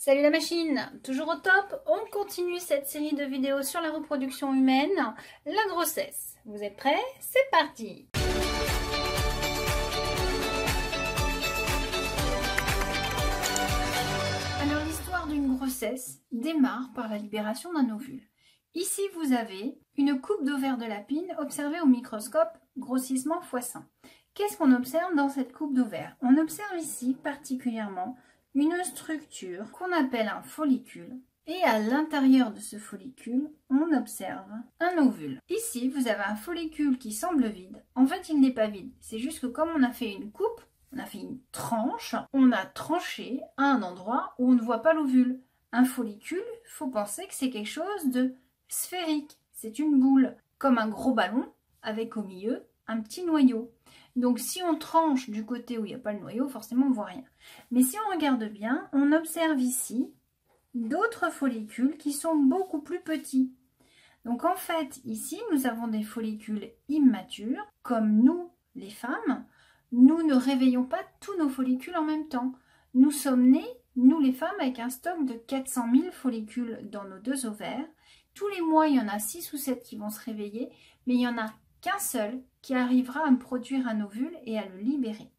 Salut la machine, toujours au top. On continue cette série de vidéos sur la reproduction humaine, la grossesse. Vous êtes prêts? C'est parti! Alors l'histoire d'une grossesse démarre par la libération d'un ovule. Ici vous avez une coupe d'ovaire de lapine observée au microscope grossissement x100. Qu'est-ce qu'on observe dans cette coupe d'ovaire? On observe ici particulièrement une structure qu'on appelle un follicule. Et à l'intérieur de ce follicule, on observe un ovule. Ici, vous avez un follicule qui semble vide. En fait, il n'est pas vide. C'est juste que comme on a fait une coupe, on a fait une tranche, on a tranché à un endroit où on ne voit pas l'ovule. Un follicule, il faut penser que c'est quelque chose de sphérique. C'est une boule, comme un gros ballon, avec au milieu un petit noyau. Donc si on tranche du côté où il n'y a pas le noyau, forcément on ne voit rien. Mais si on regarde bien, on observe ici d'autres follicules qui sont beaucoup plus petits. Donc en fait, ici, nous avons des follicules immatures, comme nous, les femmes. Nous ne réveillons pas tous nos follicules en même temps. Nous sommes nés, nous les femmes, avec un stock de 400 000 follicules dans nos deux ovaires. Tous les mois, il y en a 6 ou 7 qui vont se réveiller, mais il y en a qu'un seul qui arrivera à me produire un ovule et à le libérer.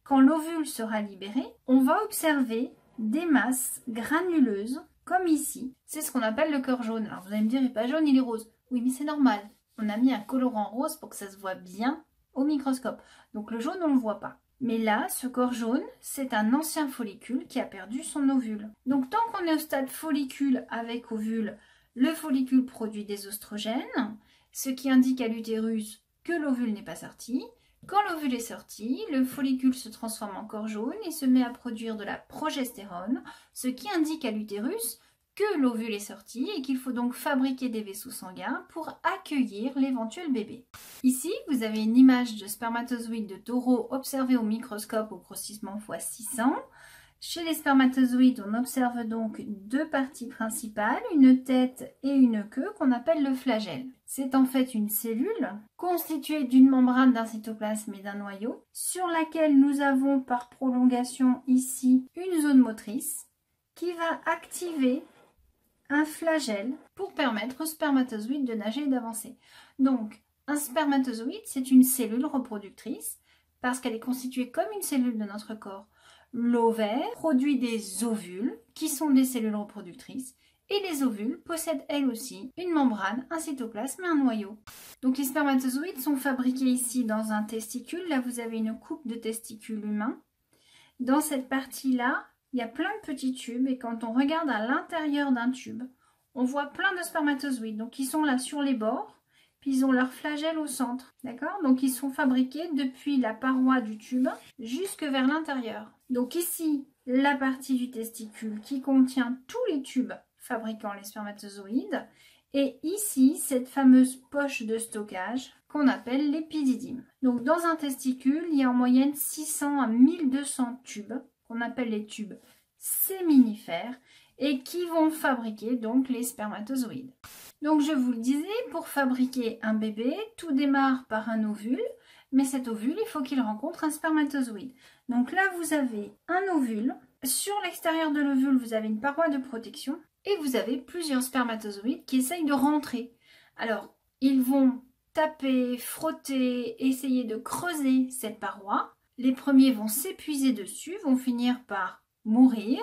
Quand l'ovule sera libéré, on va observer des masses granuleuses, comme ici. C'est ce qu'on appelle le cœur jaune. Alors vous allez me dire, il n'est pas jaune, il est rose. Oui, mais c'est normal. On a mis un colorant rose pour que ça se voit bien au microscope. Donc le jaune, on ne le voit pas. Mais là, ce corps jaune, c'est un ancien follicule qui a perdu son ovule. Donc tant qu'on est au stade follicule avec ovule, le follicule produit des oestrogènes, ce qui indique à l'utérus que l'ovule n'est pas sorti. Quand l'ovule est sorti, le follicule se transforme en corps jaune et se met à produire de la progestérone, ce qui indique à l'utérus que l'ovule est sorti et qu'il faut donc fabriquer des vaisseaux sanguins pour accueillir l'éventuel bébé. Ici, vous avez une image de spermatozoïde de taureau observée au microscope au grossissement x600. Chez les spermatozoïdes, on observe donc deux parties principales, une tête et une queue qu'on appelle le flagelle. C'est en fait une cellule constituée d'une membrane d'un cytoplasme et d'un noyau sur laquelle nous avons par prolongation ici une zone motrice qui va activer un flagelle pour permettre aux spermatozoïdes de nager et d'avancer. Donc un spermatozoïde, c'est une cellule reproductrice parce qu'elle est constituée comme une cellule de notre corps. L'ovaire produit des ovules qui sont des cellules reproductrices et les ovules possèdent elles aussi une membrane, un cytoplasme et un noyau. Donc les spermatozoïdes sont fabriqués ici dans un testicule. Là vous avez une coupe de testicules humains. Dans cette partie-là, il y a plein de petits tubes et quand on regarde à l'intérieur d'un tube, on voit plein de spermatozoïdes. Donc ils sont là sur les bords. Puis ils ont leur flagelle au centre, d'accord? Donc ils sont fabriqués depuis la paroi du tube jusque vers l'intérieur. Donc ici, la partie du testicule qui contient tous les tubes fabriquant les spermatozoïdes. Et ici, cette fameuse poche de stockage qu'on appelle l'épididyme. Donc dans un testicule, il y a en moyenne 600 à 1200 tubes, qu'on appelle les tubes séminifères, et qui vont fabriquer donc les spermatozoïdes. Donc je vous le disais, pour fabriquer un bébé, tout démarre par un ovule, mais cet ovule, il faut qu'il rencontre un spermatozoïde. Donc là, vous avez un ovule. Sur l'extérieur de l'ovule, vous avez une paroi de protection et vous avez plusieurs spermatozoïdes qui essayent de rentrer. Alors, ils vont taper, frotter, essayer de creuser cette paroi. Les premiers vont s'épuiser dessus, vont finir par mourir.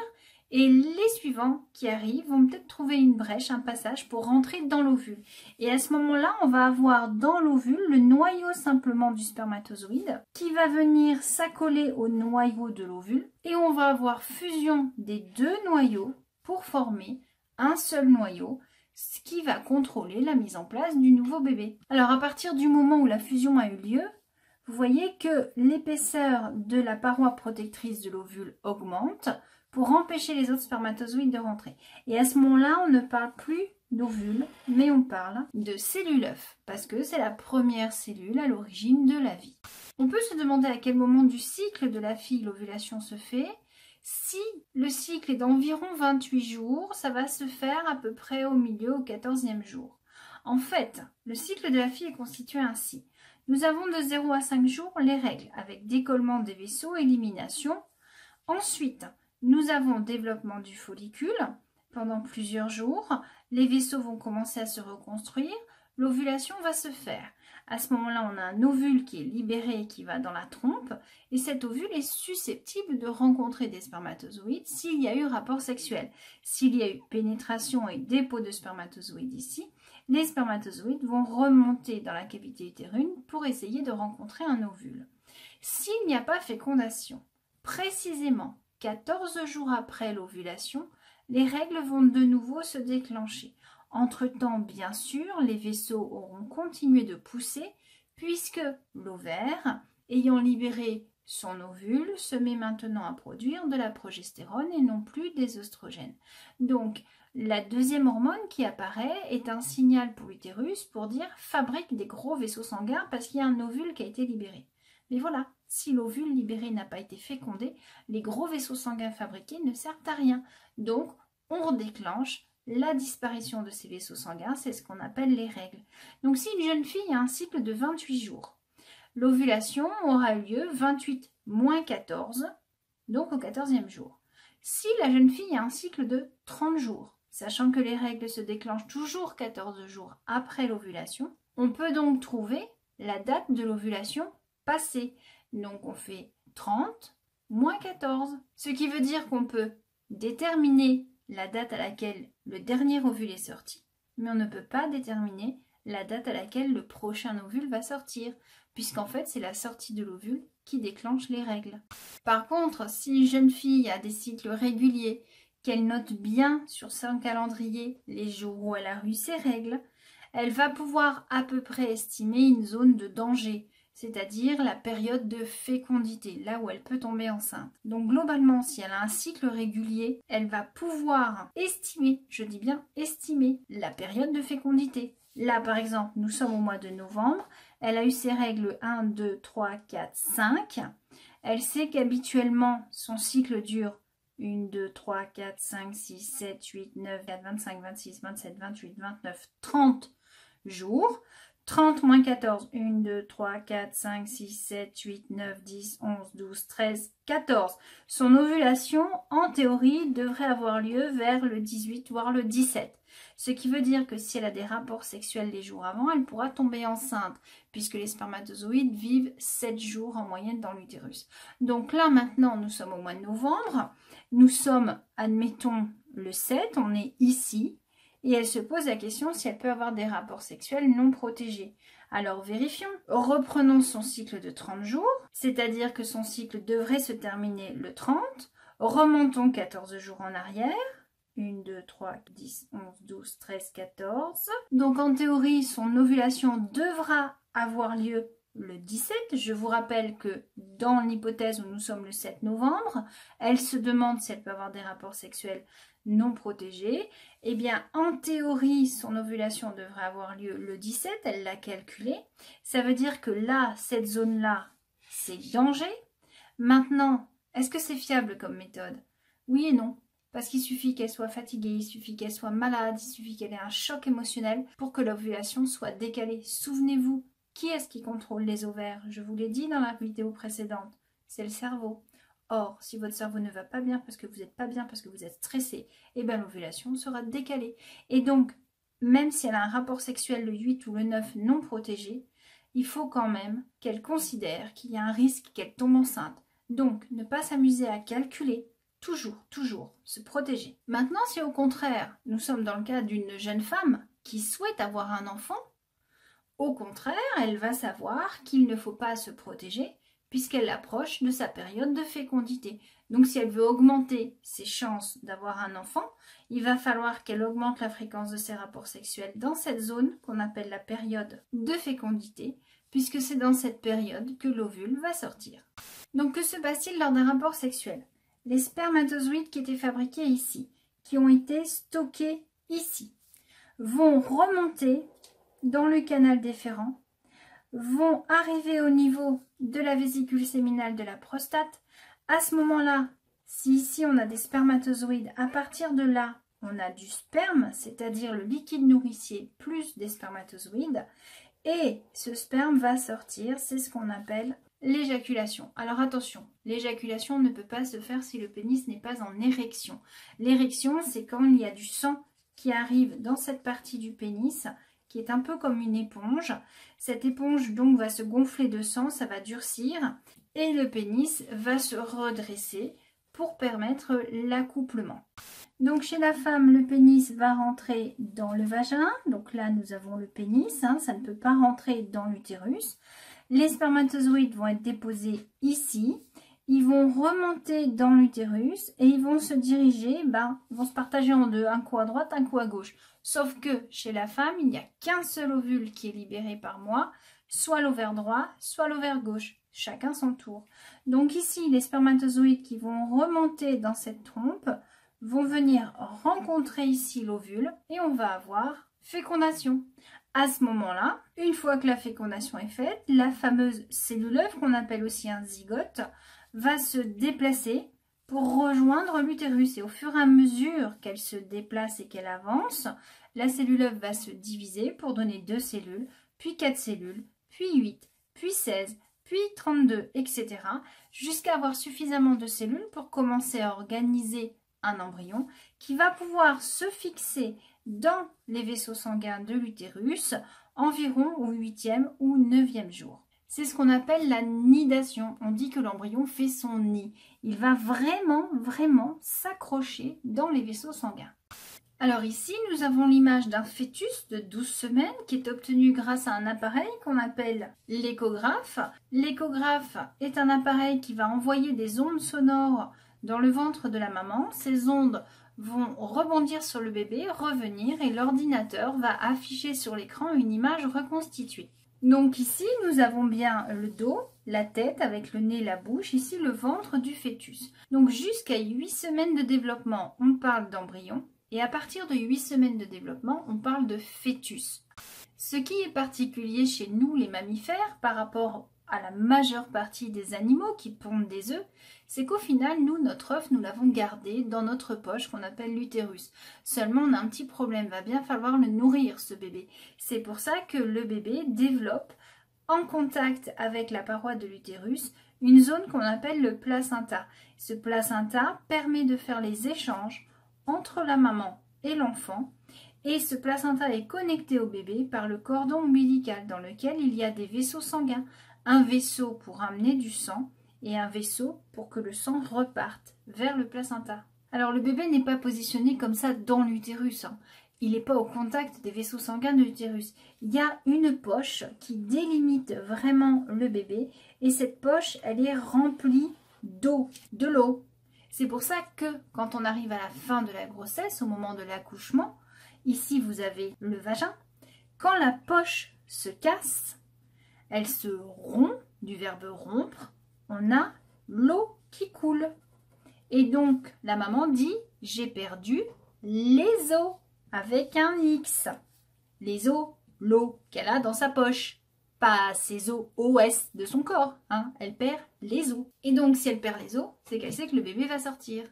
Et les suivants qui arrivent vont peut-être trouver une brèche, un passage pour rentrer dans l'ovule. Et à ce moment-là, on va avoir dans l'ovule le noyau simplement du spermatozoïde qui va venir s'accoler au noyau de l'ovule. Et on va avoir fusion des deux noyaux pour former un seul noyau, ce qui va contrôler la mise en place du nouveau bébé. Alors à partir du moment où la fusion a eu lieu, vous voyez que l'épaisseur de la paroi protectrice de l'ovule augmente pour empêcher les autres spermatozoïdes de rentrer. Et à ce moment-là, on ne parle plus d'ovule, mais on parle de cellule œuf, parce que c'est la première cellule à l'origine de la vie. On peut se demander à quel moment du cycle de la fille l'ovulation se fait. Si le cycle est d'environ 28 jours, ça va se faire à peu près au milieu, au 14e jour. En fait, le cycle de la fille est constitué ainsi. Nous avons de 0 à 5 jours les règles, avec décollement des vaisseaux, élimination. Ensuite, nous avons développement du follicule pendant plusieurs jours. Les vaisseaux vont commencer à se reconstruire. L'ovulation va se faire. À ce moment-là, on a un ovule qui est libéré et qui va dans la trompe. Et cet ovule est susceptible de rencontrer des spermatozoïdes s'il y a eu rapport sexuel. S'il y a eu pénétration et dépôt de spermatozoïdes ici, les spermatozoïdes vont remonter dans la cavité utérine pour essayer de rencontrer un ovule. S'il n'y a pas fécondation, précisément 14 jours après l'ovulation, les règles vont de nouveau se déclencher. Entre-temps, bien sûr, les vaisseaux auront continué de pousser puisque l'ovaire, ayant libéré son ovule, se met maintenant à produire de la progestérone et non plus des oestrogènes. Donc, la deuxième hormone qui apparaît est un signal pour l'utérus pour dire « fabrique des gros vaisseaux sanguins parce qu'il y a un ovule qui a été libéré ». Mais voilà, si l'ovule libéré n'a pas été fécondé, les gros vaisseaux sanguins fabriqués ne servent à rien. Donc, on redéclenche la disparition de ces vaisseaux sanguins, c'est ce qu'on appelle les règles. Donc, si une jeune fille a un cycle de 28 jours, l'ovulation aura eu lieu 28 moins 14, donc au 14e jour. Si la jeune fille a un cycle de 30 jours, sachant que les règles se déclenchent toujours 14 jours après l'ovulation, on peut donc trouver la date de l'ovulation passée. Donc, on fait 30 moins 14, ce qui veut dire qu'on peut déterminer la date à laquelle le dernier ovule est sorti, mais on ne peut pas déterminer la date à laquelle le prochain ovule va sortir, puisqu'en fait c'est la sortie de l'ovule qui déclenche les règles. Par contre, si une jeune fille a des cycles réguliers, qu'elle note bien sur son calendrier les jours où elle a eu ses règles, elle va pouvoir à peu près estimer une zone de danger, c'est-à-dire la période de fécondité, là où elle peut tomber enceinte. Donc globalement, si elle a un cycle régulier, elle va pouvoir estimer, je dis bien estimer, la période de fécondité. Là, par exemple, nous sommes au mois de novembre, elle a eu ses règles 1, 2, 3, 4, 5. Elle sait qu'habituellement, son cycle dure 1, 2, 3, 4, 5, 6, 7, 8, 9, 4, 25, 26, 27, 28, 29, 30 jours. 30 moins 14, 1, 2, 3, 4, 5, 6, 7, 8, 9, 10, 11, 12, 13, 14. Son ovulation, en théorie, devrait avoir lieu vers le 18, voire le 17. Ce qui veut dire que si elle a des rapports sexuels les jours avant, elle pourra tomber enceinte, puisque les spermatozoïdes vivent 7 jours en moyenne dans l'utérus. Donc là, maintenant, nous sommes au mois de novembre. Nous sommes, admettons, le 7, on est ici. Et elle se pose la question si elle peut avoir des rapports sexuels non protégés. Alors vérifions. Reprenons son cycle de 30 jours, c'est-à-dire que son cycle devrait se terminer le 30. Remontons 14 jours en arrière. 1, 2, 3, 10, 11, 12, 13, 14. Donc en théorie, son ovulation devra avoir lieu le 17. Je vous rappelle que dans l'hypothèse où nous sommes le 7 novembre, elle se demande si elle peut avoir des rapports sexuels non protégés. Eh bien, en théorie, son ovulation devrait avoir lieu le 17, elle l'a calculé. Ça veut dire que là, cette zone-là, c'est danger. Maintenant, est-ce que c'est fiable comme méthode? Oui et non. Parce qu'il suffit qu'elle soit fatiguée, il suffit qu'elle soit malade, il suffit qu'elle ait un choc émotionnel pour que l'ovulation soit décalée. Souvenez-vous, qui est-ce qui contrôle les ovaires? Je vous l'ai dit dans la vidéo précédente, c'est le cerveau. Or, si votre cerveau ne va pas bien parce que vous n'êtes pas bien, parce que vous êtes stressé, eh bien l'ovulation sera décalée. Et donc, même si elle a un rapport sexuel le 8 ou le 9 non protégé, il faut quand même qu'elle considère qu'il y a un risque qu'elle tombe enceinte. Donc, ne pas s'amuser à calculer, toujours se protéger. Maintenant, si au contraire, nous sommes dans le cas d'une jeune femme qui souhaite avoir un enfant, au contraire, elle va savoir qu'il ne faut pas se protéger puisqu'elle approche de sa période de fécondité. Donc si elle veut augmenter ses chances d'avoir un enfant, il va falloir qu'elle augmente la fréquence de ses rapports sexuels dans cette zone qu'on appelle la période de fécondité, puisque c'est dans cette période que l'ovule va sortir. Donc que se passe-t-il lors d'un rapport sexuel? Les spermatozoïdes qui étaient fabriqués ici, qui ont été stockés ici, vont remonter dans le canal déférent, vont arriver au niveau de la vésicule séminale de la prostate. À ce moment-là, si ici on a des spermatozoïdes, à partir de là, on a du sperme, c'est-à-dire le liquide nourricier plus des spermatozoïdes. Et ce sperme va sortir, c'est ce qu'on appelle L'éjaculation. Alors attention, l'éjaculation ne peut pas se faire si le pénis n'est pas en érection. L'érection, c'est quand il y a du sang qui arrive dans cette partie du pénis, qui est un peu comme une éponge. Cette éponge donc va se gonfler de sang, ça va durcir, et le pénis va se redresser pour permettre l'accouplement. Donc chez la femme, le pénis va rentrer dans le vagin. Donc là, nous avons le pénis, hein, ça ne peut pas rentrer dans l'utérus. Les spermatozoïdes vont être déposés ici. Ils vont remonter dans l'utérus et ils vont se diriger, ils vont se partager en deux, un coup à droite, un coup à gauche. Sauf que chez la femme, il n'y a qu'un seul ovule qui est libéré par mois, soit l'ovaire droit, soit l'ovaire gauche. Chacun son tour. Donc ici, les spermatozoïdes qui vont remonter dans cette trompe vont venir rencontrer ici l'ovule et on va avoir fécondation. À ce moment-là, une fois que la fécondation est faite, la fameuse cellule œuf, qu'on appelle aussi un zygote, va se déplacer pour rejoindre l'utérus. Et au fur et à mesure qu'elle se déplace et qu'elle avance, la cellule œuf va se diviser pour donner 2 cellules, puis 4 cellules, puis 8, puis 16, puis 32, etc. jusqu'à avoir suffisamment de cellules pour commencer à organiser un embryon qui va pouvoir se fixer dans les vaisseaux sanguins de l'utérus environ au 8e ou 9e jour. C'est ce qu'on appelle la nidation. On dit que l'embryon fait son nid. Il va vraiment s'accrocher dans les vaisseaux sanguins. Alors ici, nous avons l'image d'un fœtus de 12 semaines qui est obtenu grâce à un appareil qu'on appelle l'échographe. L'échographe est un appareil qui va envoyer des ondes sonores dans le ventre de la maman. Ces ondes vont rebondir sur le bébé, revenir et l'ordinateur va afficher sur l'écran une image reconstituée. Donc ici, nous avons bien le dos, la tête avec le nez, la bouche, ici le ventre du fœtus. Donc jusqu'à 8 semaines de développement, on parle d'embryon et à partir de 8 semaines de développement, on parle de fœtus. Ce qui est particulier chez nous, les mammifères, par rapport à la majeure partie des animaux qui pondent des œufs, c'est qu'au final, nous, notre œuf, nous l'avons gardé dans notre poche qu'on appelle l'utérus. Seulement, on a un petit problème, va bien falloir le nourrir, ce bébé. C'est pour ça que le bébé développe, en contact avec la paroi de l'utérus, une zone qu'on appelle le placenta. Ce placenta permet de faire les échanges entre la maman et l'enfant. Et ce placenta est connecté au bébé par le cordon ombilical dans lequel il y a des vaisseaux sanguins. Un vaisseau pour amener du sang et un vaisseau pour que le sang reparte vers le placenta. Alors le bébé n'est pas positionné comme ça dans l'utérus. Il n'est pas au contact des vaisseaux sanguins de l'utérus. Il y a une poche qui délimite vraiment le bébé et cette poche, elle est remplie d'eau, de l'eau. C'est pour ça que quand on arrive à la fin de la grossesse, au moment de l'accouchement, ici vous avez le vagin. Quand la poche se casse, elle se rompt, du verbe rompre, on a l'eau qui coule. Et donc, la maman dit, j'ai perdu les os, avec un X. Les os, l'eau qu'elle a dans sa poche. Pas ses os OS de son corps, hein. Elle perd les os. Et donc, si elle perd les os, c'est qu'elle sait que le bébé va sortir.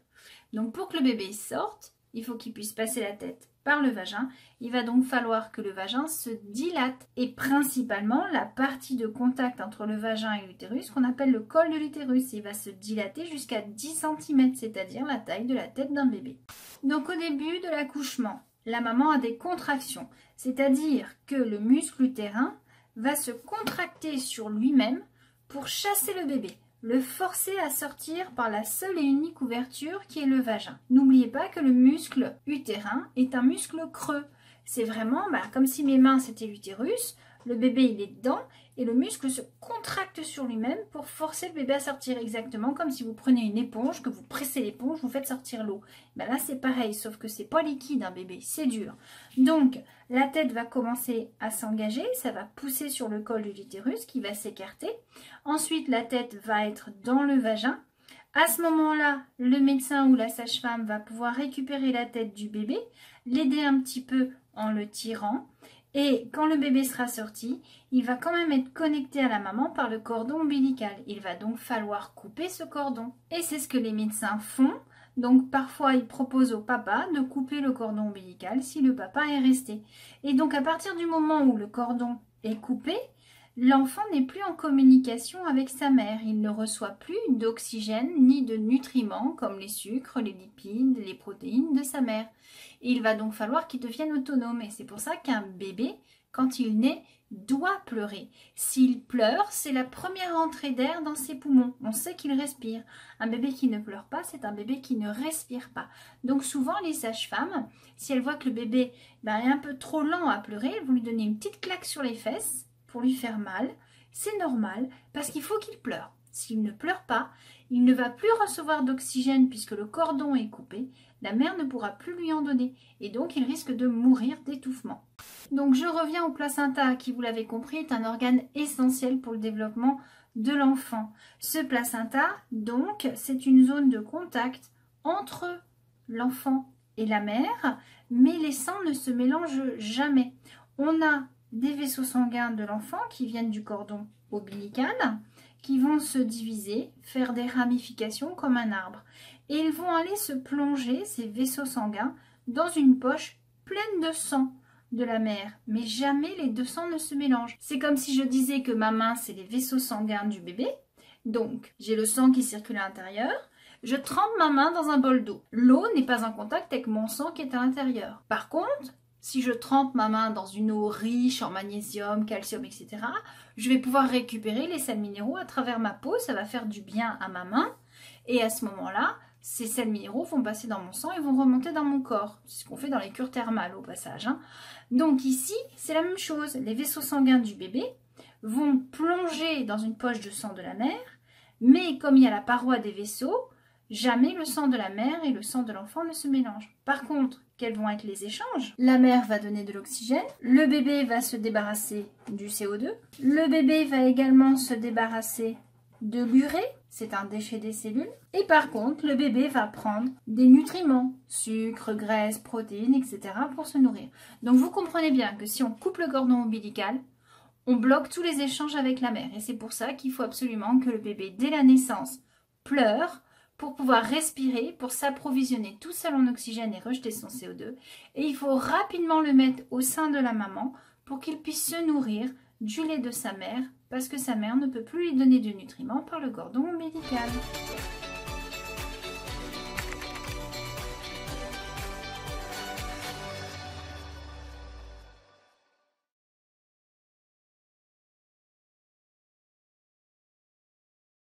Donc, pour que le bébé sorte, il faut qu'il puisse passer la tête par le vagin. Il va donc falloir que le vagin se dilate. Et principalement, la partie de contact entre le vagin et l'utérus, qu'on appelle le col de l'utérus, il va se dilater jusqu'à 10 cm, c'est-à-dire la taille de la tête d'un bébé. Donc au début de l'accouchement, la maman a des contractions, c'est-à-dire que le muscle utérin va se contracter sur lui-même pour chasser le bébé, le forcer à sortir par la seule et unique ouverture qui est le vagin. N'oubliez pas que le muscle utérin est un muscle creux. C'est vraiment comme si mes mains c'était l'utérus, le bébé il est dedans et le muscle se contracte sur lui-même pour forcer le bébé à sortir, exactement comme si vous prenez une éponge, que vous pressez l'éponge, vous faites sortir l'eau. Là c'est pareil, sauf que c'est pas liquide un bébé, c'est dur. Donc la tête va commencer à s'engager, ça va pousser sur le col de l'utérus qui va s'écarter. Ensuite la tête va être dans le vagin. À ce moment-là, le médecin ou la sage-femme va pouvoir récupérer la tête du bébé, l'aider un petit peu en le tirant. Et quand le bébé sera sorti, il va quand même être connecté à la maman par le cordon ombilical. Il va donc falloir couper ce cordon. Et c'est ce que les médecins font. Donc parfois, ils proposent au papa de couper le cordon ombilical si le papa est resté. Et donc à partir du moment où le cordon est coupé, l'enfant n'est plus en communication avec sa mère. Il ne reçoit plus d'oxygène ni de nutriments comme les sucres, les lipides, les protéines de sa mère. Et il va donc falloir qu'il devienne autonome. Et c'est pour ça qu'un bébé, quand il naît, doit pleurer. S'il pleure, c'est la première entrée d'air dans ses poumons. On sait qu'il respire. Un bébé qui ne pleure pas, c'est un bébé qui ne respire pas. Donc souvent, les sages-femmes, si elles voient que le bébé est un peu trop lent à pleurer, elles vont lui donner une petite claque sur les fesses pour lui faire mal. C'est normal parce qu'il faut qu'il pleure. S'il ne pleure pas, il ne va plus recevoir d'oxygène puisque le cordon est coupé. La mère ne pourra plus lui en donner et donc il risque de mourir d'étouffement. Donc je reviens au placenta qui, vous l'avez compris, est un organe essentiel pour le développement de l'enfant. Ce placenta, donc, c'est une zone de contact entre l'enfant et la mère, mais les sangs ne se mélangent jamais. On a des vaisseaux sanguins de l'enfant qui viennent du cordon ombilical, qui vont se diviser, faire des ramifications comme un arbre. Et ils vont aller se plonger, ces vaisseaux sanguins, dans une poche pleine de sang de la mère. Mais jamais les deux sangs ne se mélangent. C'est comme si je disais que ma main, c'est les vaisseaux sanguins du bébé. Donc, j'ai le sang qui circule à l'intérieur. Je trempe ma main dans un bol d'eau. L'eau n'est pas en contact avec mon sang qui est à l'intérieur. Par contre, si je trempe ma main dans une eau riche en magnésium, calcium, etc., je vais pouvoir récupérer les sels minéraux à travers ma peau. Ça va faire du bien à ma main. Et à ce moment-là, ces sels minéraux vont passer dans mon sang et vont remonter dans mon corps. C'est ce qu'on fait dans les cures thermales au passage. Donc ici, c'est la même chose. Les vaisseaux sanguins du bébé vont plonger dans une poche de sang de la mère, mais comme il y a la paroi des vaisseaux, jamais le sang de la mère et le sang de l'enfant ne se mélangent. Par contre, quels vont être les échanges? La mère va donner de l'oxygène, le bébé va se débarrasser du CO2, le bébé va également se débarrasser de l'urée, c'est un déchet des cellules, et par contre, le bébé va prendre des nutriments, sucre, graisse, protéines, etc. pour se nourrir. Donc vous comprenez bien que si on coupe le cordon ombilical, on bloque tous les échanges avec la mère. Et c'est pour ça qu'il faut absolument que le bébé, dès la naissance, pleure pour pouvoir respirer, pour s'approvisionner tout seul en oxygène et rejeter son CO2. Et il faut rapidement le mettre au sein de la maman pour qu'il puisse se nourrir du lait de sa mère, parce que sa mère ne peut plus lui donner de nutriments par le cordon ombilical.